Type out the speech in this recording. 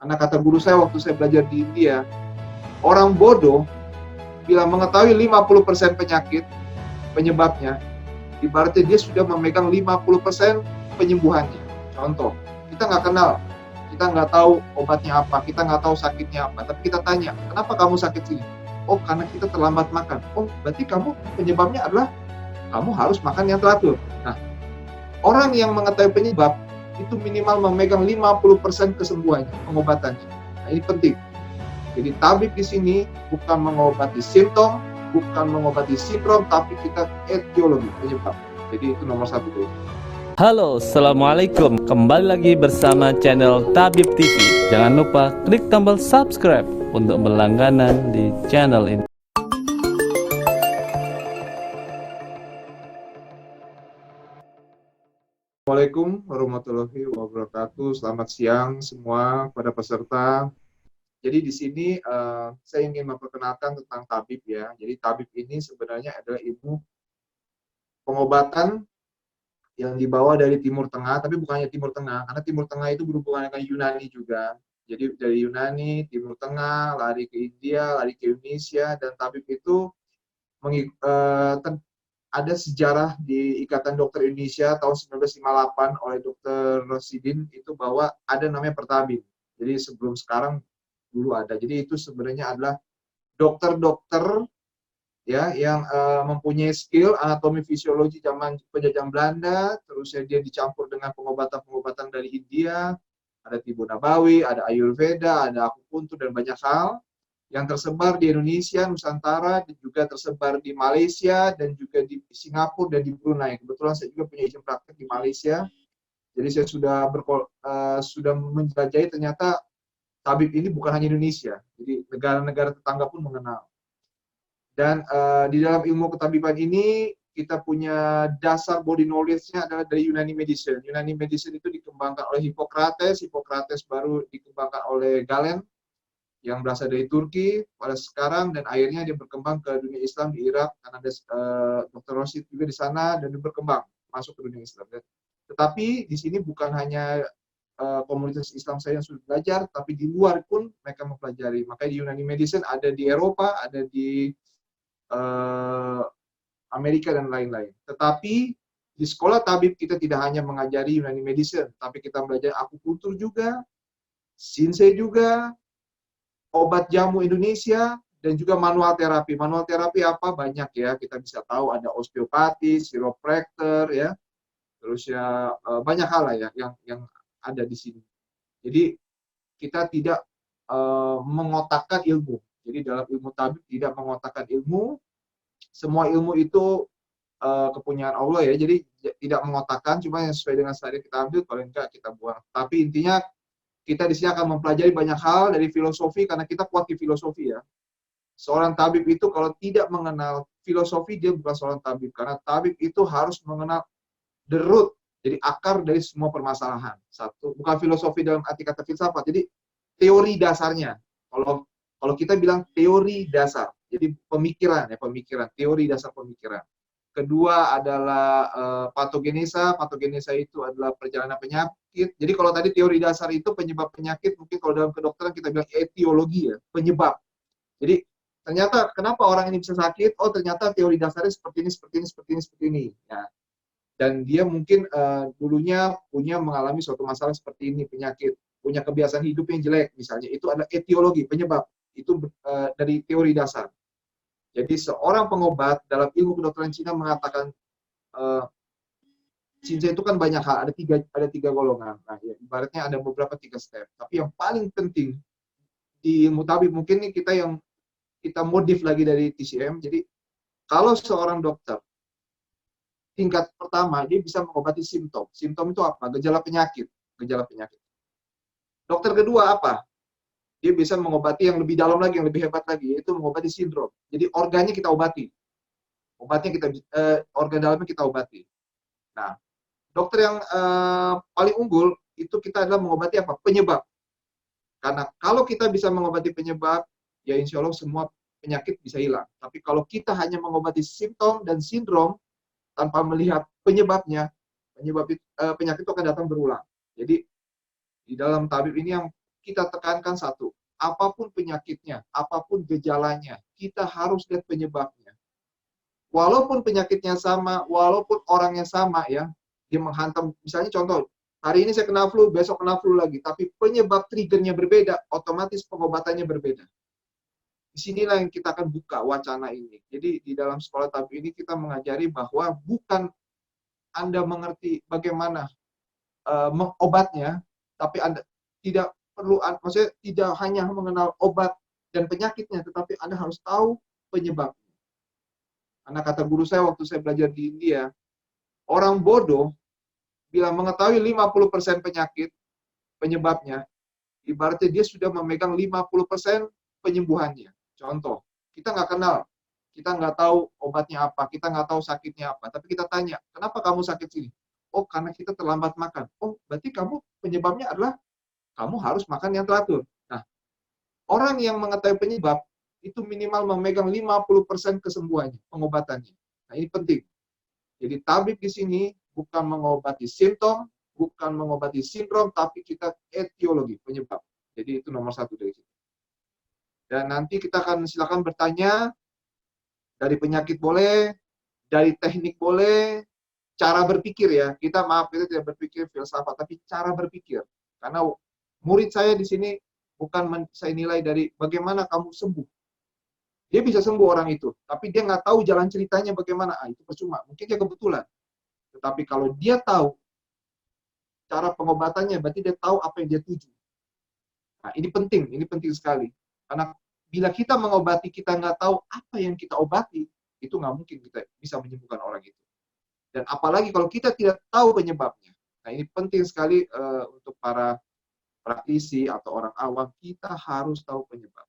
Karena kata guru saya waktu saya belajar di India, orang bodoh bila mengetahui 50% penyakit penyebabnya, ibaratnya dia sudah memegang 50% penyembuhannya. Contoh, kita nggak kenal, kita nggak tahu obatnya apa, kita nggak tahu sakitnya apa, tapi kita tanya, kenapa kamu sakit sini? Oh, karena kita terlambat makan. Oh, berarti kamu penyebabnya adalah kamu harus makan yang teratur. Nah, orang yang mengetahui penyebab itu minimal memegang 50% kesembuhannya, pengobatannya. Nah, ini penting. Jadi tabib di sini bukan mengobati simptom, bukan mengobati sindrom, tapi kita etiologi, penyebab. Jadi itu nomor satu. Halo, assalamualaikum. Kembali lagi bersama channel Tabib TV. Jangan lupa klik tombol subscribe untuk berlangganan di channel ini. Assalamualaikum warahmatullahi wabarakatuh. Selamat siang semua pada peserta. Jadi di sini saya ingin memperkenalkan tentang tabib ya. Jadi tabib ini sebenarnya adalah ilmu pengobatan yang dibawa dari Timur Tengah, tapi bukan hanya Timur Tengah, karena Timur Tengah itu berhubungan dengan Yunani juga. Jadi dari Yunani, Timur Tengah, lari ke India, lari ke Indonesia, dan tabib itu ada sejarah di Ikatan Dokter Indonesia tahun 1958 oleh Dr. Rosidin itu bahwa ada namanya pertabib. Jadi sebelum sekarang dulu ada. Jadi itu sebenarnya adalah dokter-dokter ya yang mempunyai skill anatomi fisiologi zaman penjajahan Belanda, terus dia dicampur dengan pengobatan-pengobatan dari India, ada tibu nabawi, ada ayurveda, ada akupuntur dan banyak hal yang tersebar di Indonesia, Nusantara, dan juga tersebar di Malaysia dan juga di Singapura dan di Brunei. Kebetulan saya juga punya izin praktek di Malaysia, jadi saya sudah menjelajahi ternyata tabib ini bukan hanya Indonesia, jadi negara-negara tetangga pun mengenal. Dan di dalam ilmu ketabiban ini kita punya dasar body knowledge-nya adalah dari Yunani medicine. Yunani medicine itu dikembangkan oleh Hippocrates, Hippocrates baru dikembangkan oleh Galen yang berasal dari Turki pada sekarang, dan akhirnya dia berkembang ke dunia Islam di Irak karena ada Dr. Rosid juga di sana dan dia berkembang masuk ke dunia Islam. Tetapi di sini bukan hanya komunitas Islam saya yang sudah belajar, tapi di luar pun mereka mempelajari. Makanya di Yunani medicine ada di Eropa, ada di Amerika dan lain-lain. Tetapi di sekolah tabib kita tidak hanya mengajari Yunani medicine, tapi kita belajar akupuntur juga, Shinsei juga, obat jamu Indonesia, dan juga manual terapi. Manual terapi apa? Banyak ya, kita bisa tahu ada osteopati, chiropractor ya, terus ya banyak hal lah ya yang ada di sini. Jadi kita tidak mengotakkan ilmu. Jadi dalam ilmu tabib tidak mengotakkan ilmu. Semua ilmu itu kepunyaan Allah ya. Jadi tidak mengotakkan, cuma yang sesuai dengan syariat kita ambil, kalau enggak kita buang. Tapi intinya kita di sini akan mempelajari banyak hal dari filosofi karena kita kuat di filosofi ya. Seorang tabib itu kalau tidak mengenal filosofi dia bukan seorang tabib, karena tabib itu harus mengenal the root, jadi akar dari semua permasalahan. Satu, bukan filosofi dalam arti kata filsafat, jadi teori dasarnya. Kalau kita bilang teori dasar, jadi pemikiran ya, pemikiran, teori dasar pemikiran. Kedua adalah patogenesa. Patogenesa itu adalah perjalanan penyakit. Jadi kalau tadi teori dasar itu penyebab penyakit, mungkin kalau dalam kedokteran kita bilang etiologi ya, penyebab. Jadi ternyata kenapa orang ini bisa sakit? Oh ternyata teori dasarnya seperti ini, seperti ini, seperti ini, seperti ini. Ya. Dan dia mungkin dulunya punya mengalami suatu masalah seperti ini, penyakit, punya kebiasaan hidup yang jelek misalnya. Itu adalah etiologi, penyebab. Itu dari teori dasar. Jadi seorang pengobat dalam ilmu kedokteran Cina mengatakan Shinsei itu kan banyak hal, ada tiga golongan. Nah, ya, ibaratnya ada beberapa tiga step. Tapi yang paling penting di ilmu tabib mungkin nih kita modif lagi dari TCM. Jadi kalau seorang dokter tingkat pertama dia bisa mengobati simptom. Simptom itu apa? Gejala penyakit. Gejala penyakit. Dokter kedua apa? Dia bisa mengobati yang lebih dalam lagi, yang lebih hebat lagi, yaitu mengobati sindrom. Jadi organnya kita obati. Organ dalamnya kita obati. Nah, dokter yang paling unggul itu kita adalah mengobati apa? Penyebab. Karena kalau kita bisa mengobati penyebab, ya insya Allah semua penyakit bisa hilang. Tapi kalau kita hanya mengobati simptom dan sindrom tanpa melihat penyebabnya, penyakit itu akan datang berulang. Jadi di dalam tabib ini yang kita tekankan satu, apapun penyakitnya, apapun gejalanya, kita harus lihat penyebabnya. Walaupun penyakitnya sama, walaupun orangnya sama ya, dia menghantam, misalnya contoh, hari ini saya kena flu, besok kena flu lagi, tapi penyebab triggernya berbeda, otomatis pengobatannya berbeda. Disinilah yang kita akan buka wacana ini. Jadi di dalam sekolah tabib ini kita mengajari bahwa bukan Anda mengerti bagaimana obatnya, tapi Anda tidak perlu, maksudnya tidak hanya mengenal obat dan penyakitnya, tetapi Anda harus tahu penyebab. Karena kata guru saya waktu saya belajar di India, orang bodoh bila mengetahui 50% penyakit penyebabnya, ibaratnya dia sudah memegang 50% penyembuhannya. Contoh, kita nggak kenal, kita nggak tahu obatnya apa, kita nggak tahu sakitnya apa, tapi kita tanya, kenapa kamu sakit sini? Oh, karena kita terlambat makan. Oh, berarti kamu penyebabnya adalah kamu harus makan yang teratur. Nah, orang yang mengetahui penyebab, itu minimal memegang 50% kesembuhannya, pengobatannya. Nah, ini penting. Jadi tabib di sini bukan mengobati simptom, bukan mengobati sindrom, tapi kita etiologi, penyebab. Jadi itu nomor satu dari situ. Dan nanti kita akan silakan bertanya, dari penyakit boleh, dari teknik boleh, cara berpikir ya. Kita tidak berpikir filsafat, tapi cara berpikir. Karena murid saya di sini bukan saya nilai dari bagaimana kamu sembuh. Dia bisa sembuh orang itu, tapi dia nggak tahu jalan ceritanya bagaimana. Itu percuma. Mungkin dia kebetulan. Tetapi kalau dia tahu cara pengobatannya, berarti dia tahu apa yang dia tuju. Nah, ini penting sekali. Karena bila kita mengobati, kita nggak tahu apa yang kita obati, itu nggak mungkin kita bisa menyembuhkan orang itu. Dan apalagi kalau kita tidak tahu penyebabnya. Nah, ini penting sekali untuk para praktisi atau orang awam, kita harus tahu penyebab.